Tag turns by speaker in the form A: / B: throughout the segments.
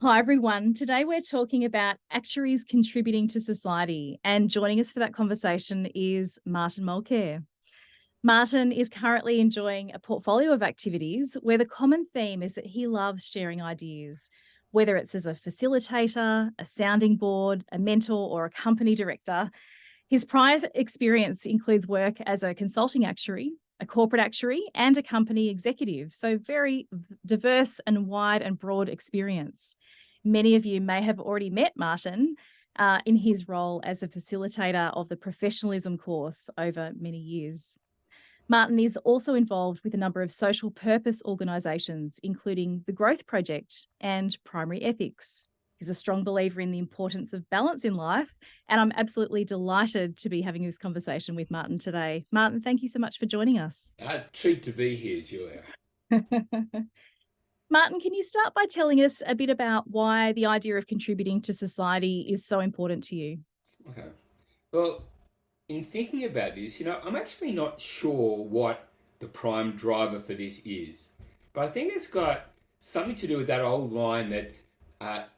A: Hi, everyone. Today we're talking about actuaries contributing to society, and joining us for that conversation is Martin Mulcare. Martin is currently enjoying a portfolio of activities where the common theme is that he loves sharing ideas, whether it's as a facilitator, a sounding board, a mentor, or a company director. His prior experience includes work as a consulting actuary, a corporate actuary, and a company executive. So, very diverse and wide and broad experience. Many of you may have already met Martin in his role as a facilitator of the Professionalism Course over many years. Martin is also involved with a number of social purpose organisations, including the Growth Project and Primary Ethics. He's a strong believer in the importance of balance in life, and I'm absolutely delighted to be having this conversation with Martin today. Martin, thank you so much for joining us.
B: A treat to be here, Julia.
A: Martin, can you start by telling us a bit about why the idea of contributing to society is so important to you?
B: Okay. Well, in thinking about this, I'm actually not sure what the prime driver for this is. But I think it's got something to do with that old line that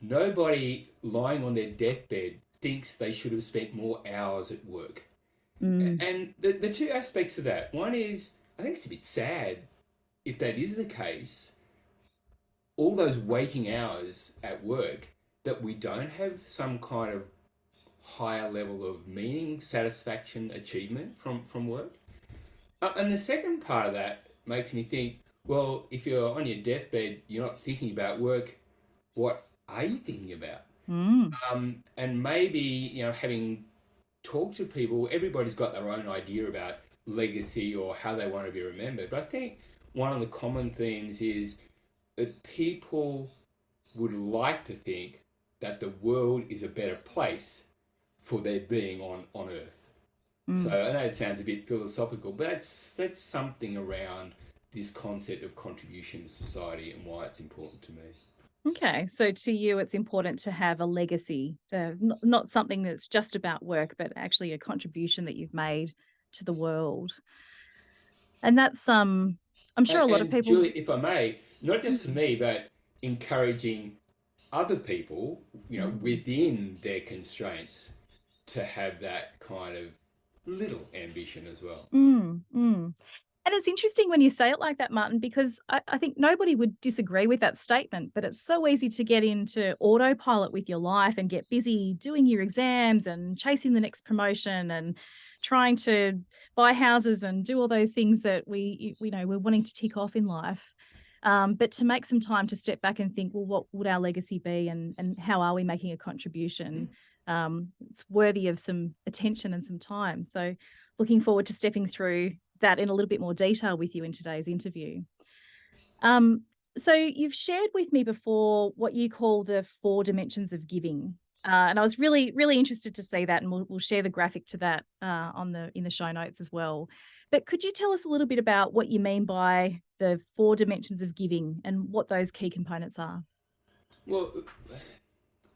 B: nobody lying on their deathbed thinks they should have spent more hours at work.
A: Mm,
B: And the two aspects of that, one is, I think it's a bit sad if that is the case, all those waking hours at work that we don't have some kind of higher level of meaning, satisfaction, achievement from work. And the second part of that makes me think, well, if you're on your deathbed, you're not thinking about work, what are you thinking about?
A: mm,
B: And maybe, having talked to people, everybody's got their own idea about legacy or how they want to be remembered. But I think one of the common themes is that people would like to think that the world is a better place for their being on Earth. So
A: mm.
B: I know it sounds a bit philosophical, but that's something around this concept of contribution to society and why it's important to me.
A: Okay, so to you, it's important to have a legacy, not something that's just about work, but actually a contribution that you've made to the world. And that's I'm sure
B: And,
A: a lot of
B: and
A: people.
B: Julie, if I may, not just for
A: Mm,
B: me, but encouraging other people,
A: mm,
B: within their constraints, to have that kind of little ambition as well.
A: mm. And it's interesting when you say it like that, Martin, because I think nobody would disagree with that statement, but it's so easy to get into autopilot with your life and get busy doing your exams and chasing the next promotion and trying to buy houses and do all those things that we know we're wanting to tick off in life. But to make some time to step back and think, well, what would our legacy be, and how are we making a contribution? It's worthy of some attention and some time. So, looking forward to stepping through that in a little bit more detail with you in today's interview. Um, so, you've shared with me before what you call the four dimensions of giving. And I was really, really interested to see that, and we'll share the graphic to that on the in the show notes as well. But could you tell us a little bit about what you mean by the four dimensions of giving and what those key components are?
B: Well,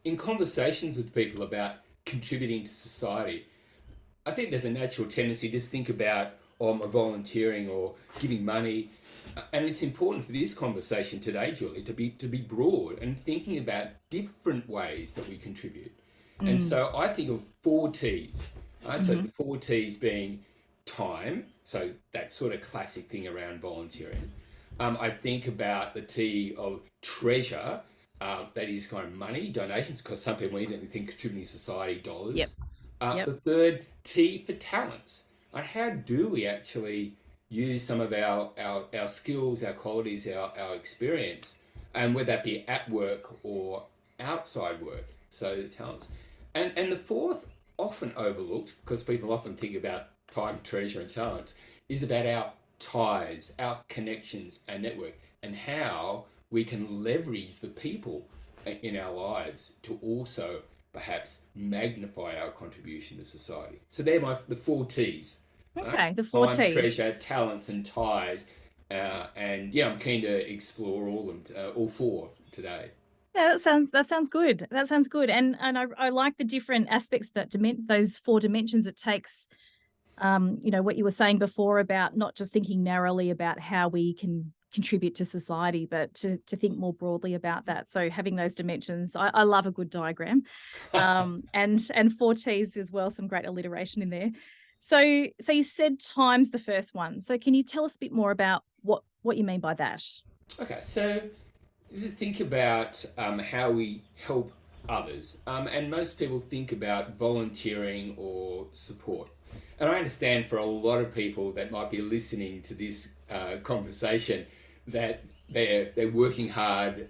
B: in conversations with people about contributing to society, I think there's a natural tendency to think about volunteering or giving money, and it's important for this conversation today, Julie, to be broad and thinking about different ways that we contribute. And
A: Mm,
B: so I think of four T's. So
A: hmm
B: the four T's being time, so that sort of classic thing around volunteering. I think about the T of treasure, that is kind of money, donations, because some people immediately think contributing to society,
A: Yep.
B: dollars.
A: Yep.
B: The third T for talents. Like how do we actually use some of our skills, our qualities, our experience, and whether that be at work or outside work, so talents. And the fourth, often overlooked, because people often think about time, treasure, and talents, is about our ties, our connections, our network, and how we can leverage the people in our lives to also perhaps magnify our contribution to society. So they're the four T's, right?
A: Okay. The four
B: Time,
A: T's.
B: treasure, talents, and ties. And yeah, I'm keen to explore all four today.
A: Yeah, that sounds good. That sounds good. And I like the different aspects that those four dimensions it takes. What you were saying before about not just thinking narrowly about how we can contribute to society, but to think more broadly about that. So having those dimensions, I love a good diagram, and 4Ts as well, some great alliteration in there. So you said time's the first one. So can you tell us a bit more about what you mean by that?
B: Okay, so think about how we help others, and most people think about volunteering or support. And I understand for a lot of people that might be listening to this conversation that they're working hard.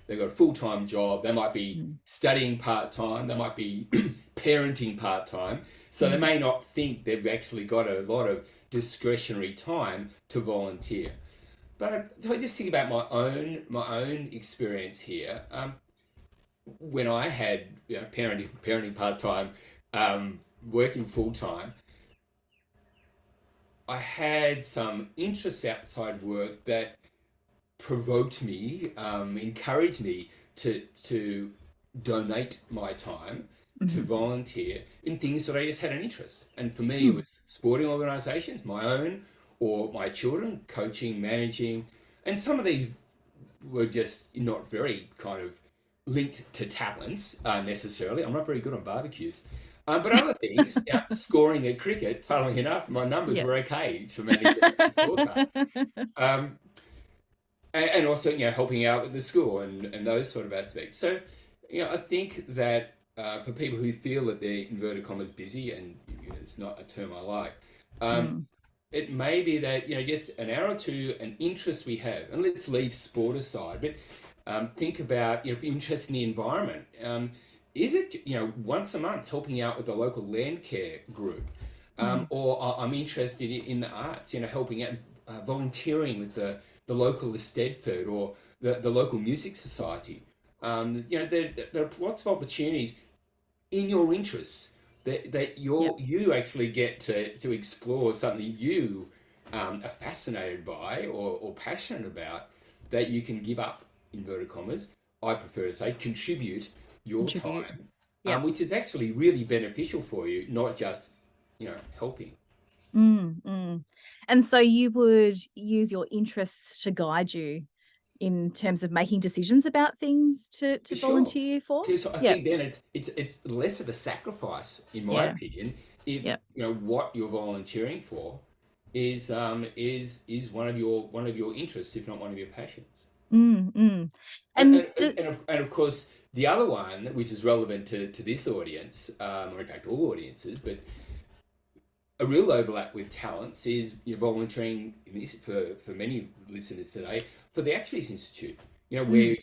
B: They've got a full time job. They might be studying part time. They might be parenting part time. So they may not think they've actually got a lot of discretionary time to volunteer. But if I just think about my own experience here, when I had parenting part time, working full time, I had some interests outside work that provoked me, encouraged me to donate my time to volunteer in things that I just had an interest. And for me, it was sporting organisations, my own or my children, coaching, managing, and some of these were just not very kind of linked to talents necessarily. I'm not very good on barbecues. But other things, scoring at cricket, funnily enough, my numbers were okay to manage the scorecard. Um, and also, helping out with the school and those sort of aspects. So, I think that for people who feel that they're inverted commas busy, and it's not a term I like, it may be that just an hour or two, an interest we have, and let's leave sport aside, but think about if you're interested in the environment. Is it once a month helping out with a local land care group, or I'm interested in the arts, helping out, volunteering with the local Eisteddfod or the local music society. There are lots of opportunities in your interests that you actually get to explore something you are fascinated by or passionate about, that you can give up, inverted commas, I prefer to say, contribute your
A: Contribute.
B: time,
A: Yep.
B: which is actually really beneficial for you, not just helping.
A: And so you would use your interests to guide you in terms of making decisions about things to
B: Sure,
A: volunteer for?
B: because I
A: Yep.
B: think then it's less of a sacrifice, in my
A: Yeah.
B: opinion, if
A: Yep.
B: what you're volunteering for is one of your interests, if not one of your passions.
A: Mm, mm.
B: And
A: And
B: and, and, and, of, and of course, the other one, which is relevant to this audience, or in fact all audiences, but a real overlap with talents is volunteering in this, for many listeners today, for the Actuaries Institute. Where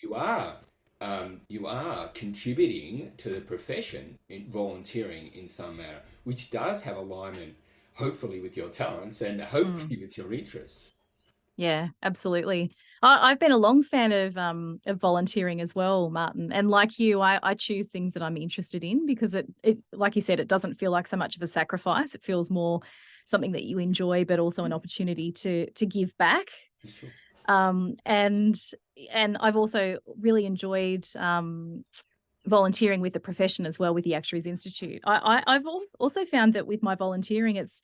B: you are contributing to the profession in volunteering in some manner, which does have alignment, hopefully with your talents and hopefully with your interests.
A: yeah, absolutely. I've been a long fan of volunteering as well, Martin. And like you, I choose things that I'm interested in because it like you said, it doesn't feel like so much of a sacrifice. It feels more something that you enjoy, but also an opportunity to give back.
B: Sure.
A: And I've also really enjoyed volunteering with the profession as well with the Actuaries Institute. I've also found that with my volunteering, it's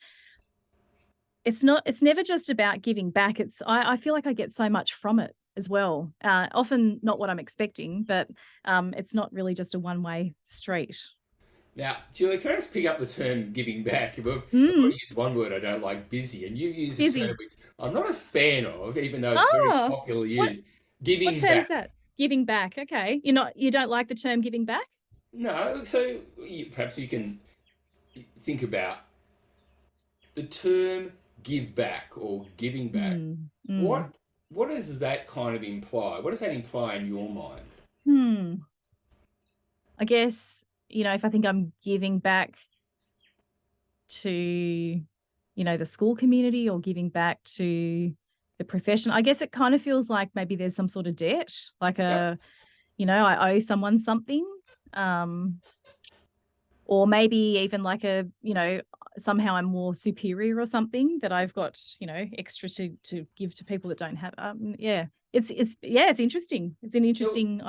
A: never just about giving back. I feel like I get so much from it as well. Often not what I'm expecting, but it's not really just a one-way street.
B: Now, Julie, can I just pick up the term giving back? I've
A: Mm,
B: already used one word I don't like, busy, and you use a term
A: busy.
B: which I'm not a fan of, even though it's very
A: Oh,
B: popularly
A: what
B: used,
A: what
B: giving
A: term's
B: back.
A: that? Giving back. Okay. You don't like the term giving back?
B: No, so perhaps you can think about the term give back or giving back.
A: Mm, mm.
B: What does that kind of imply? What does that imply in your mind?
A: Hmm. I guess, if I think I'm giving back to, the school community or giving back to the profession, I guess it kind of feels like maybe there's some sort of debt, like
B: Yep.
A: I owe someone something. Um, or maybe even like somehow I'm more superior or something that I've got, extra to give to people that don't have. Yeah, it's interesting. It's an
B: So,
A: interesting.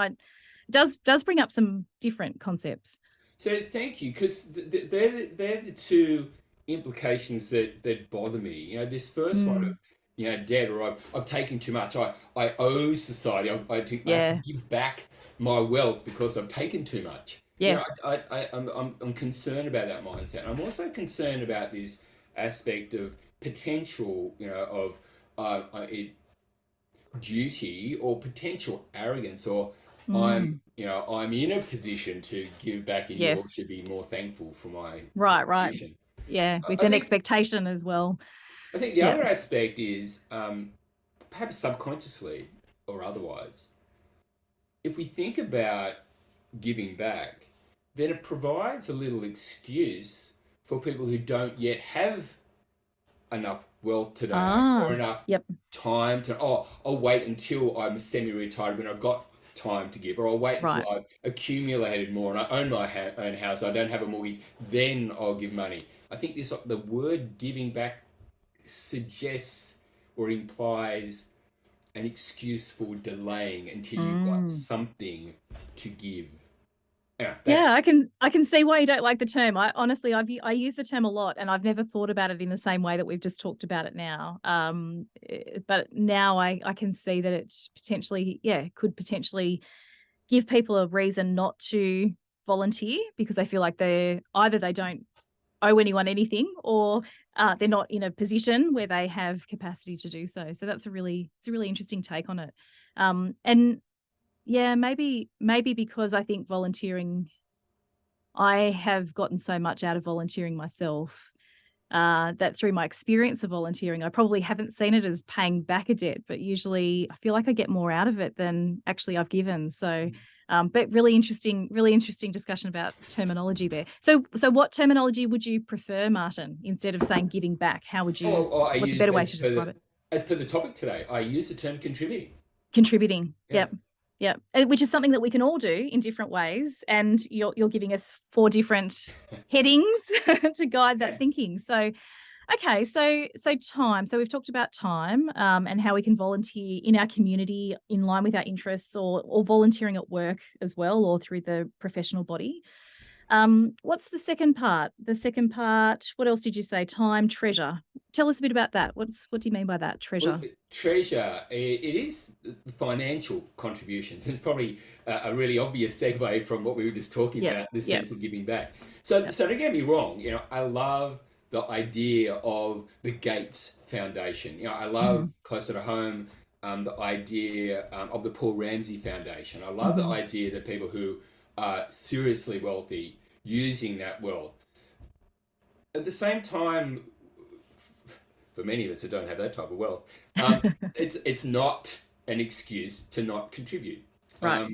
A: Does bring up some different concepts.
B: so thank you, because they're the two implications that bother me. This first one of
A: Mm,
B: debt, or I've taken too much. I owe society. I have to
A: Yeah.
B: give back my wealth because I've taken too much.
A: Yes.
B: I'm concerned about that mindset. I'm also concerned about this aspect of potential, of duty or potential arrogance, or
A: Mm.
B: I'm in a position to give back and you all
A: Yes.
B: should be more thankful for my
A: Right. Right.
B: contribution.
A: Yeah. With
B: I
A: an
B: think
A: expectation as well.
B: I think the
A: Yeah.
B: other aspect is, perhaps subconsciously or otherwise, if we think about giving back, then it provides a little excuse for people who don't yet have enough wealth to donate or
A: Ah.
B: enough
A: Yep.
B: time to, I'll wait until I'm semi-retired when I've got time to give, or I'll wait until
A: Right.
B: I've accumulated more and I own my own house, I don't have a mortgage, then I'll give money. I think the word giving back suggests or implies an excuse for delaying until you've got
A: Mm.
B: something to give. Yeah,
A: Yeah,
B: that's
A: I can see why you don't like the term. I honestly, I use the term a lot, and I've never thought about it in the same way that we've just talked about it now. But now I can see that it potentially, yeah, could potentially give people a reason not to volunteer because they feel like they don't owe anyone anything, or they're not in a position where they have capacity to do so. So it's a really interesting take on it. And yeah, maybe because I think volunteering, I have gotten so much out of volunteering myself, that through my experience of volunteering, I probably haven't seen it as paying back a debt, but usually I feel like I get more out of it than actually I've given. So, but really interesting discussion about terminology there. So what terminology would you prefer, Martin, instead of saying giving back?
B: I
A: What's a
B: use,
A: better way to describe it?
B: as per the topic today, I use the term contributing.
A: Contributing.
B: Yeah.
A: Yep. Yep. Which is something that we can all do in different ways. And you're giving us 4 different headings to guide
B: Yeah.
A: that thinking. So, okay. So time. So we've talked about time, and how we can volunteer in our community in line with our interests, or volunteering at work as well, or through the professional body. What's the second part? The second part, what else did you say? Time, treasure. Tell us a bit about that. What do you mean by that,
B: Well,
A: treasure?
B: treasure, it is financial contributions. It's probably a really obvious segue from what we were just talking
A: Yep.
B: about, this
A: Yep.
B: sense of giving back. So,
A: Yep.
B: so don't get me wrong, I love the idea of the Gates Foundation. I love,
A: Mhm.
B: closer to home, the idea of the Paul Ramsey Foundation. I love the
A: Mhm.
B: idea that people who are seriously wealthy using that wealth. At the same time, for many of us who don't have that type of wealth, it's not an excuse to not contribute,
A: Right.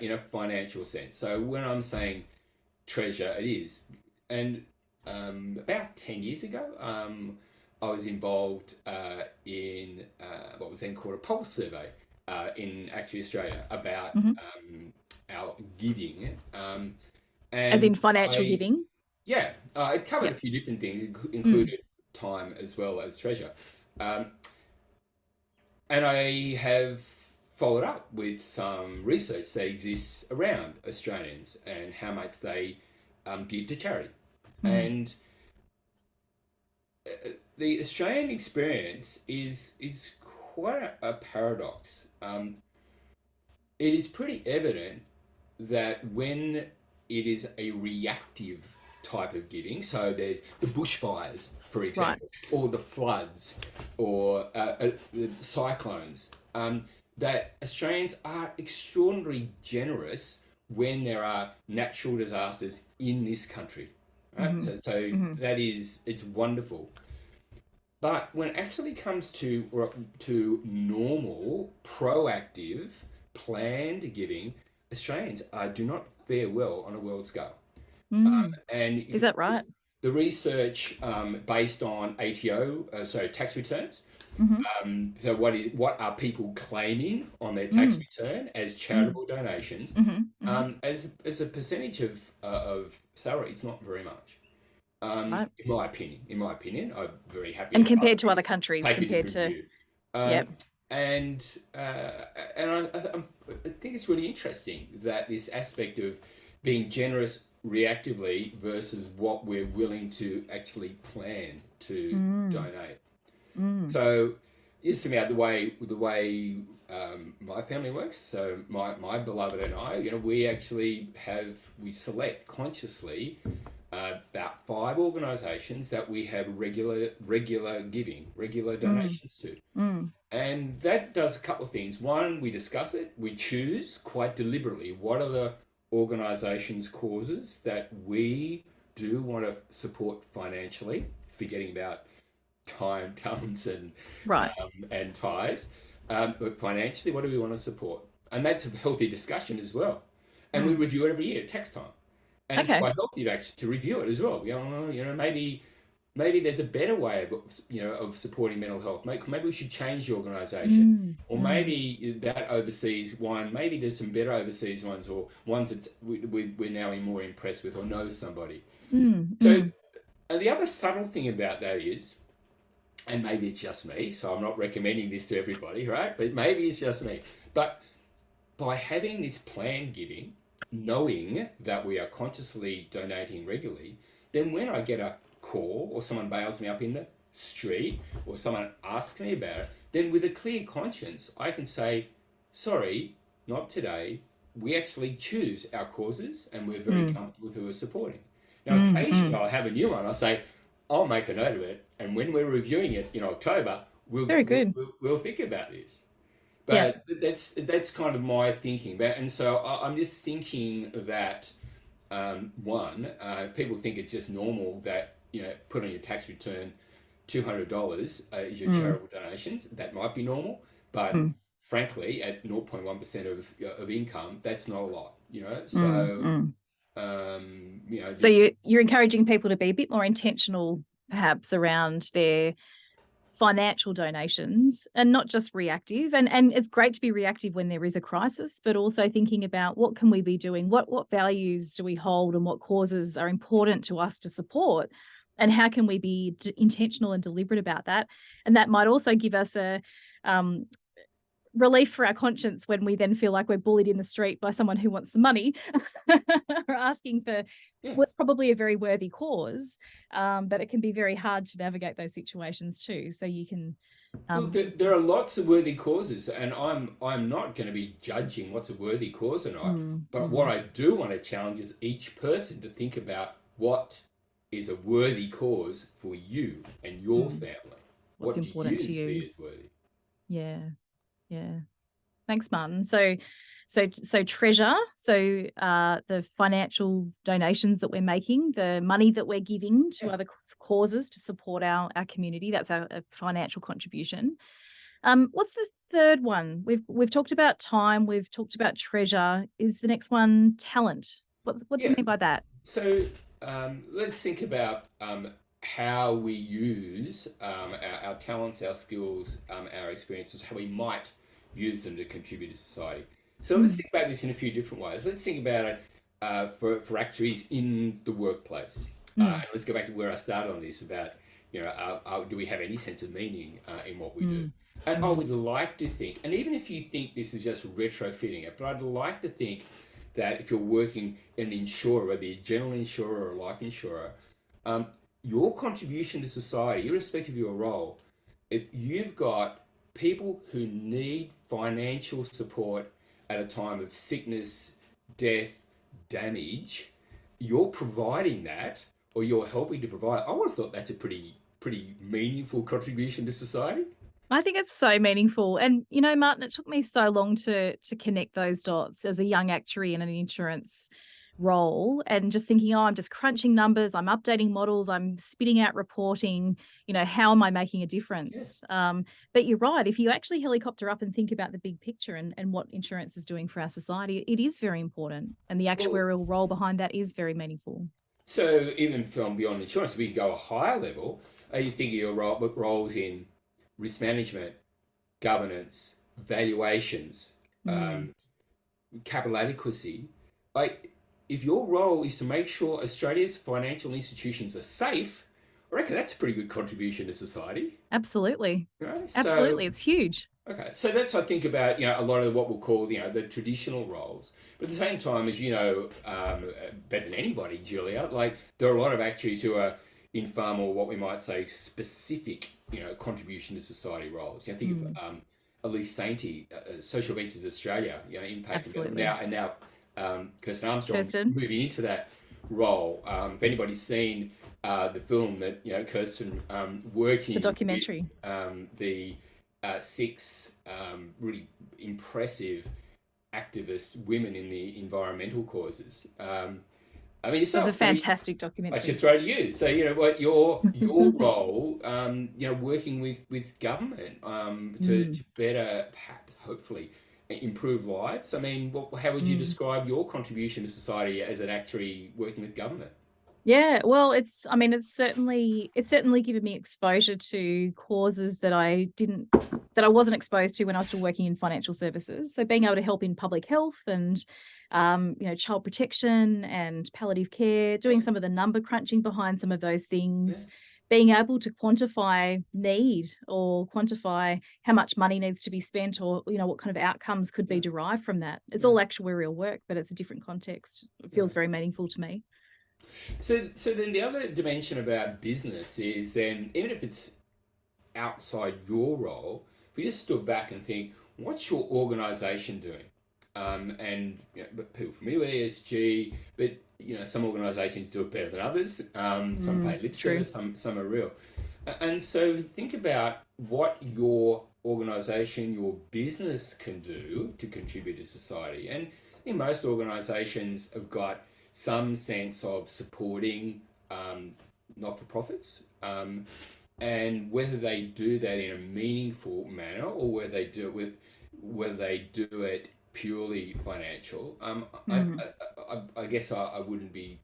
B: in a financial sense. So when I'm saying treasure, it is. And about 10 years ago, I was involved in what was then called a pulse survey in Actuary Australia about
A: Mhm.
B: our giving.
A: As in
B: And
A: financial
B: I
A: giving?
B: Yeah, it covered a
A: Yep.
B: few different things,
A: Mm.
B: included time as well as treasure. Um, and I have followed up with some research that exists around Australians and how much they give to charity.
A: Mm.
B: And the Australian experience is quite a paradox. It is pretty evident that when it is a reactive type of giving, so there's the bushfires, for
A: Right.
B: example, or the floods, or the cyclones, that Australians are extraordinarily generous when there are natural disasters in this country. Right?
A: Mhm.
B: So
A: Mhm.
B: it's wonderful. But when it actually comes to normal, proactive, planned giving, Australians do not fare well on a world scale.
A: Mm. Is
B: And
A: that right?
B: the research based on ATO, tax returns.
A: Mhm.
B: So what are people claiming on their tax
A: Mm.
B: return as
A: Mm.
B: charitable donations?
A: Mhm. Mhm.
B: As a percentage of salary, it's not very much.
A: Right.
B: In my opinion, I'm very happy to
A: And
B: have other
A: compared to other
B: people
A: countries,
B: take a
A: compared
B: different
A: to,
B: view.
A: yep.
B: Um, and I think it's really interesting that this aspect of being generous reactively versus what we're willing to actually plan to
A: Mm.
B: donate.
A: Mm.
B: So, Yes, about the way my family works. So my beloved and I, we select consciously about 5 organisations that we have regular giving, regular
A: Mm,
B: donations to.
A: mm,
B: And that does a couple of things. One, we discuss it. We choose quite deliberately what are the organisations' causes that we do want to support financially, forgetting about time, talents,
A: right.
B: and ties. But financially, what do we want to support? And that's a healthy discussion as well. And we
A: Mm.
B: review it every year, tax time, and it's
A: Okay.
B: quite healthy to actually to review it as well. Maybe there's a better way of supporting mental health. Maybe we should change the organisation,
A: Mm,
B: or
A: mm,
B: maybe that overseas one. Maybe there's some better overseas ones, or ones that we're now more impressed with, or know somebody.
A: mm,
B: So,
A: mm.
B: and the other subtle thing about that is, and maybe it's just me, so I'm not recommending this to everybody, right? But maybe it's just me. But by having this planned giving, knowing that we are consciously donating regularly, then when I get a call or someone bails me up in the street or someone asks me about it, then with a clear conscience, I can say, sorry, not today. We actually choose our causes and we're very
A: Mm,
B: comfortable with who we're supporting. Now,
A: mm,
B: occasionally
A: mm.
B: I'll have a new one. I'll say, I'll make a note of it. And when we're reviewing it in October,
A: Very good.
B: we'll think about this.
A: Yeah.
B: But that's kind of my thinking. And so I'm just thinking that one, people think it's just normal that put on your tax return $200 is your
A: Mm,
B: charitable donations. That might be normal, but
A: mm,
B: frankly, at 0.1% of income, that's not a lot.
A: mm,
B: So
A: mm. So
B: this
A: you're encouraging people to be a bit more intentional, perhaps, around their financial donations and not just reactive. And it's great to be reactive when there is a crisis, but also thinking about what can we be doing? What values do we hold and what causes are important to us to support? And how can we be intentional and deliberate about that? And that might also give us a um, relief for our conscience when we then feel like we're bullied in the street by someone who wants some money or asking for
B: yeah.
A: what's probably a very worthy cause, but it can be very hard to navigate those situations too. So you can
B: Look,
A: just
B: there are lots of worthy causes, and I'm not going to be judging what's a worthy cause or not.
A: mm,
B: But what
A: mm,
B: I do want to challenge is each person to think about what is a worthy cause for you and your
A: mm.
B: family.
A: What's
B: What do
A: important to
B: you
A: you?
B: see as worthy?
A: Yeah, yeah. Thanks, Martin. So treasure. So the financial donations that we're making, the money that we're giving to
B: Yeah,
A: other causes to support our community. That's a financial contribution. What's the third one? We've talked about time. We've talked about treasure. Is the next one talent? What do you
B: yeah.
A: mean by that?
B: So let's think about how we use our talents, our skills, our experiences, how we might use them to contribute to society. So let's
A: Mm,
B: think about this in a few different ways. Let's think about it for actuaries in the workplace.
A: mm,
B: And let's go back to where I started on this about, do we have any sense of meaning in what we do?
A: mm,
B: And I
A: mm,
B: would like to think, and even if you think this is just retrofitting it, but I'd like to think that if you're working in an insurer, whether you're a general insurer or a life insurer, um, your contribution to society, irrespective of your role, if you've got people who need financial support at a time of sickness, death, damage, you're providing that or you're helping to provide. I would have thought that's a pretty meaningful contribution to society.
A: I think it's so meaningful. And, Martin, it took me so long to connect those dots as a young actuary in an insurance role and just thinking, oh, I'm just crunching numbers, I'm updating models, I'm spitting out reporting, how am I making a
B: Yeah.
A: difference? But you're right. If you actually helicopter up and think about the big picture and what insurance is doing for our society, it is very important. And the
B: Well,
A: actuarial role behind that is very meaningful.
B: so even from beyond insurance, we can go a higher level. Are you thinking your roles in risk management, governance, valuations,
A: Mm.
B: capital adequacy? Like, if your role is to make sure Australia's financial institutions are safe, I reckon that's a pretty good contribution to society.
A: Absolutely.
B: Right? So,
A: Absolutely. It's huge.
B: okay, so that's what I think about a lot of what we'll call the traditional roles. But at the same time, as you know, better than anybody, Julia, like there are a lot of actuaries who are in far more what we might say specific, contribution to society roles. Think of Elise Sainty, Social Ventures Australia, impact
A: Absolutely.
B: now Kirsten Armstrong
A: Kirsten.
B: moving into that role. If anybody's seen the film that Kirsten working
A: The documentary.
B: with the six really impressive activist women in the environmental causes. I mean,
A: It was
B: yourself.
A: a fantastic documentary.
B: I should throw to you. So what your role, working with government to better, perhaps, hopefully, improve lives. I mean, how would you describe your contribution to society as an actuary working with government?
A: Yeah, well, it's certainly given me exposure to causes that I wasn't exposed to when I was still working in financial services. So being able to help in public health and, child protection and palliative care, doing some of the number crunching behind some of those things, being able to quantify need or quantify how much money needs to be spent or, what kind of outcomes could be derived from that. It's all actuarial work, but it's a different context. It feels very meaningful to me.
B: So then the other dimension about business is then, even if it's outside your role, if we just stood back and think, what's your organisation doing? And people familiar with ESG, but some organisations do it better than others. Some pay lip service, some are real. And so think about what your organisation, your business can do to contribute to society. And in most organisations have got some sense of supporting not-for-profits, and whether they do that in a meaningful manner or whether they do it purely financial. I guess I wouldn't be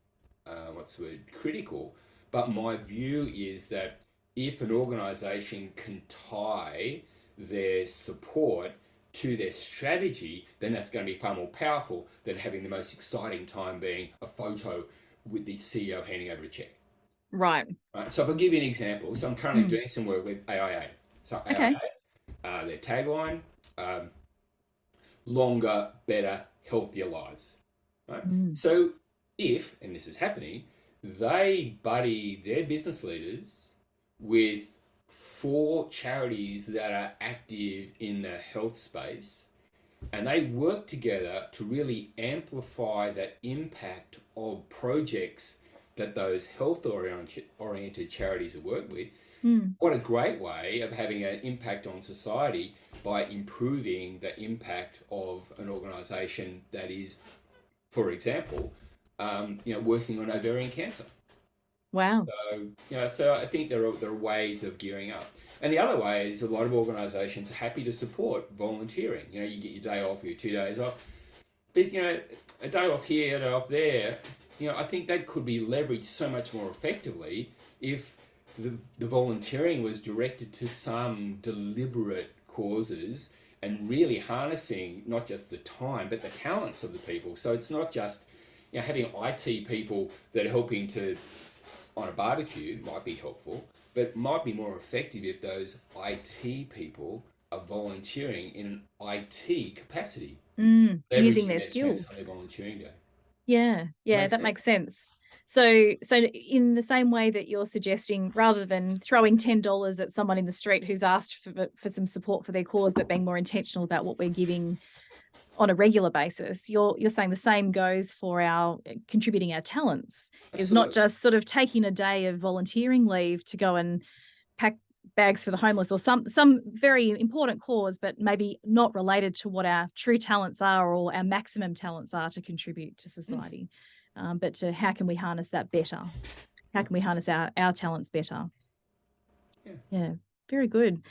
B: critical, but my view is that if an organisation can tie their support to their strategy, then that's going to be far more powerful than having the most exciting time being a photo with the CEO handing over a check.
A: Right.
B: So if I give you an example, so I'm currently doing some work with AIA. So AIA, their tagline, longer, better, healthier lives. Right? So if, and this is happening, they buddy their business leaders with 4 charities that are active in the health space, and they work together to really amplify the impact of projects that those health-oriented charities have worked with. What a great way of having an impact on society by improving the impact of an organisation that is, for example, working on ovarian cancer.
A: Wow.
B: So I think there are ways of gearing up. And the other way is a lot of organisations are happy to support volunteering. You get your day off, your 2 days off. But, a day off here, a day off there, I think that could be leveraged so much more effectively if the volunteering was directed to some deliberate causes and really harnessing not just the time, but the talents of the people. So it's not just, having IT people that are helping to on a barbecue might be helpful, but might be more effective if those IT people are volunteering in an IT capacity,
A: using their skills
B: on their volunteering day.
A: Yeah, that makes sense. So in the same way that you're suggesting, rather than throwing $10 at someone in the street who's asked for some support for their cause, but being more intentional about what we're giving on a regular basis, you're saying the same goes for our contributing our talents.
B: Absolutely.
A: Is not just sort of taking a day of volunteering leave to go and pack bags for the homeless or some very important cause, but maybe not related to what our true talents are or our maximum talents are to contribute to society. But to how can we harness that better? How can we harness our talents better? Yeah, very good.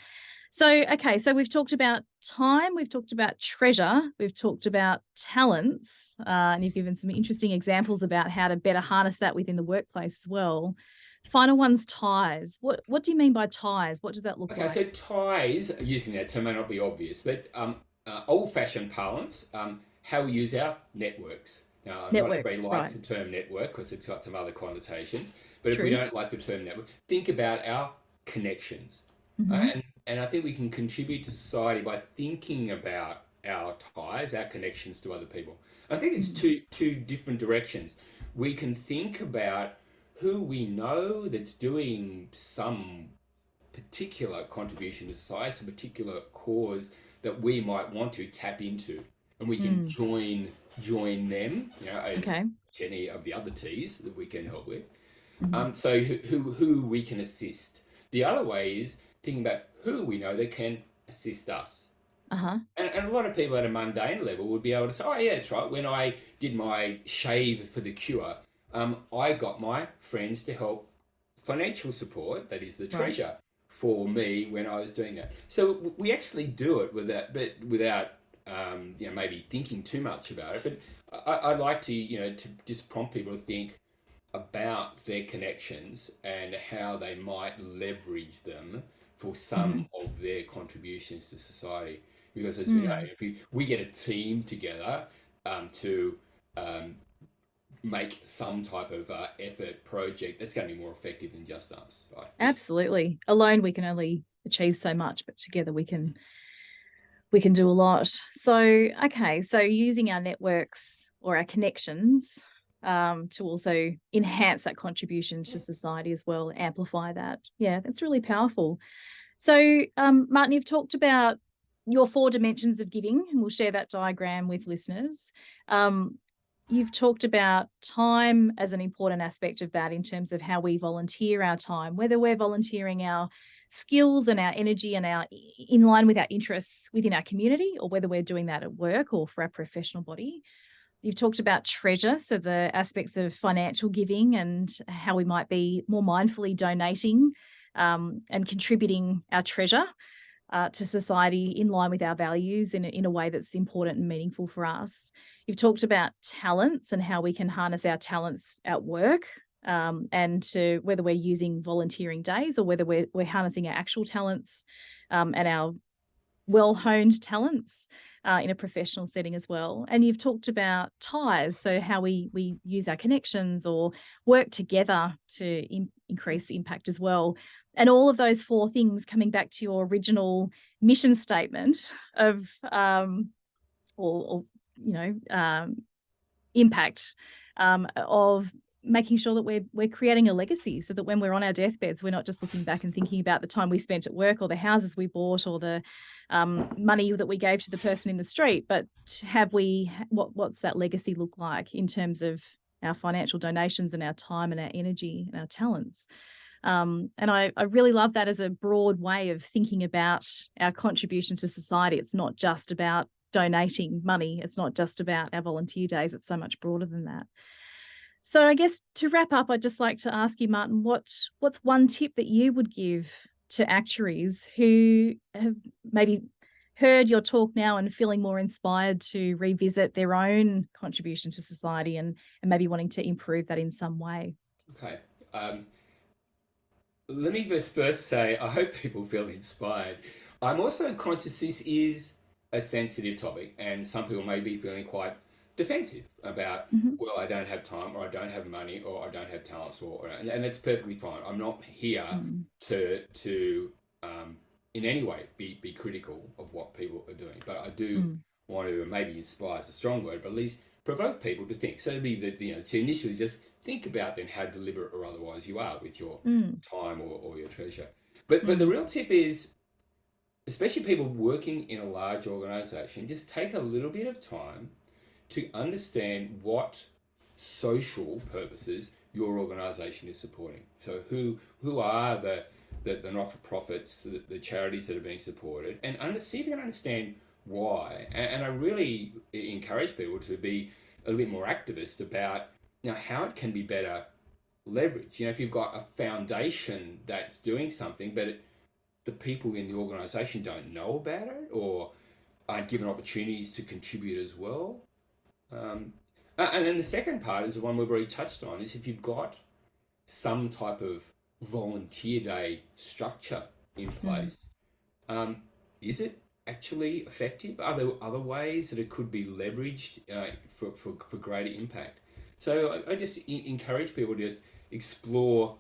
A: So, okay, so we've talked about time, we've talked about treasure, we've talked about talents, and you've given some interesting examples about how to better harness that within the workplace as well. Final one's ties. What do you mean by ties? What does that look like?
B: Okay, so ties, using that term may not be obvious, but old-fashioned parlance, how we use our networks. Now, not everybody likes the term network because it's got some other connotations, but if we don't like the term network, think about our connections. And I think we can contribute to society by thinking about our ties, our connections to other people. I think it's two different directions. We can think about who we know that's doing some particular contribution to society, some particular cause that we might want to tap into, and we can
A: Mm.
B: join them, and
A: Okay.
B: any of the other T's that we can help with.
A: Mm-hmm.
B: So who we can assist. The other way is thinking about who we know that can assist us.
A: Uh-huh.
B: And a lot of people at a mundane level would be able to say, oh, yeah, that's right. When I did my shave for the cure, I got my friends to help financial support, that is the
A: Right.
B: treasure, for me when I was doing that. So we actually do it without maybe thinking too much about it. But I'd like to just prompt people to think about their connections and how they might leverage them for
A: Mm-hmm.
B: some of their contributions to society. Because as we know,
A: Mm.
B: if we get a team together to make some type of effort project, that's going to be more effective than just us, I think.
A: Absolutely. Alone we can only achieve so much, but together we can do a lot. So, okay, so using our networks or our connections to also enhance that contribution to society as well, amplify that. Yeah, that's really powerful. So, Martin, you've talked about your 4 dimensions of giving, and we'll share that diagram with listeners. You've talked about time as an important aspect of that in terms of how we volunteer our time, whether we're volunteering our skills and our energy and our in line with our interests within our community, or whether we're doing that at work or for our professional body. You've talked about treasure, so the aspects of financial giving and how we might be more mindfully donating and contributing our treasure to society in line with our values in a way that's important and meaningful for us. You've talked about talents and how we can harness our talents at work, and to whether we're using volunteering days or whether we're harnessing our actual talents and our well-honed talents in a professional setting as well. And you've talked about ties, so how we use our connections or work together to increase impact as well. And all of those 4 things coming back to your original mission statement of or impact of making sure that we're creating a legacy, so that when we're on our deathbeds, we're not just looking back and thinking about the time we spent at work or the houses we bought or the money that we gave to the person in the street, but what's that legacy look like in terms of our financial donations and our time and our energy and our talents. And I really love that as a broad way of thinking about our contribution to society. It's not just about donating money. It's not just about our volunteer days. It's so much broader than that. So I guess to wrap up, I'd just like to ask you, Martin, what's one tip that you would give to actuaries who have maybe heard your talk now and feeling more inspired to revisit their own contribution to society and maybe wanting to improve that in some way?
B: Okay. Let me first say, I hope people feel inspired. I'm also conscious this is a sensitive topic, and some people may be feeling quite defensive about,
A: Mm-hmm.
B: well, I don't have time, or I don't have money, or I don't have talents, and that's perfectly fine. I'm not here
A: Mm.
B: to in any way be critical of what people are doing, but I do
A: Mm.
B: want to, maybe inspire is a strong word, but at least provoke people to think. So it'd be that, to initially just think about then how deliberate or otherwise you are with your
A: Mm.
B: time or your treasure. But the
A: Mm.
B: real tip is, especially people working in a large organization, just take a little bit of time to understand what social purposes your organization is supporting. So who are the not-for-profits, the charities that are being supported, and see if you can understand why. And I really encourage people to be a little bit more activist about how it can be better leveraged. If you've got a foundation that's doing something, but the people in the organisation don't know about it or aren't given opportunities to contribute as well. And then the second part is the one we've already touched on: is if you've got some type of volunteer day structure in
A: Mm.
B: place, is it actually effective? Are there other ways that it could be leveraged for greater impact? So I just encourage people to just explore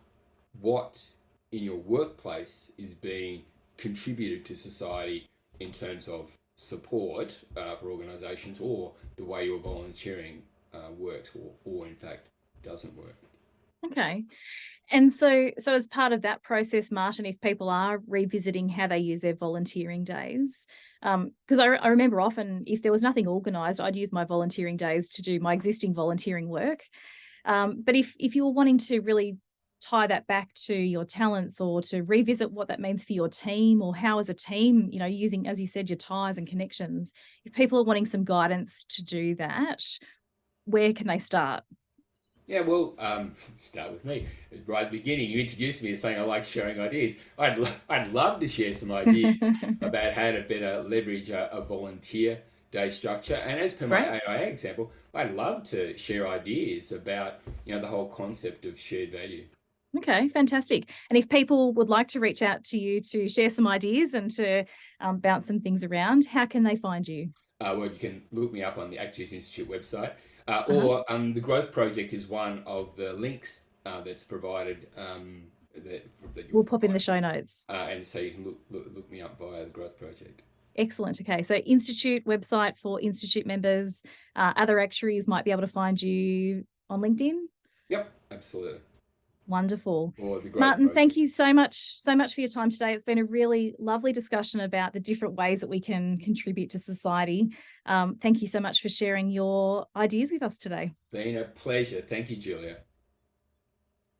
B: what in your workplace is being contributed to society in terms of support for organisations, or the way your volunteering works, or in fact doesn't work.
A: Okay. And so as part of that process, Martin, if people are revisiting how they use their volunteering days, because I remember often if there was nothing organised, I'd use my volunteering days to do my existing volunteering work. But if you were wanting to really tie that back to your talents or to revisit what that means for your team or how as a team, using, as you said, your ties and connections, if people are wanting some guidance to do that, where can they start?
B: Yeah, well, start with me. Right at the beginning, you introduced me as saying I like sharing ideas. I'd love to share some ideas about how to better leverage a volunteer day structure. And as per my
A: Great.
B: AIA example, I'd love to share ideas about the whole concept of shared value.
A: Okay, fantastic. And if people would like to reach out to you to share some ideas and to bounce some things around, how can they find you?
B: Well, you can look me up on the Actuaries Institute website,
A: Uh-huh.
B: or the Growth Project is one of the links that's provided that you'll
A: We'll pop in the
B: find.
A: show notes.
B: And so you can look me up via the Growth Project.
A: Excellent. Okay, so Institute website for Institute members. Other actuaries might be able to find you on LinkedIn.
B: Yep, absolutely.
A: Wonderful.
B: Or the Growth
A: Martin, thank
B: Project.
A: you so much for your time today. It's been a really lovely discussion about the different ways that we can contribute to society. Thank you so much for sharing your ideas with us today.
B: Been a pleasure. Thank you, Julia.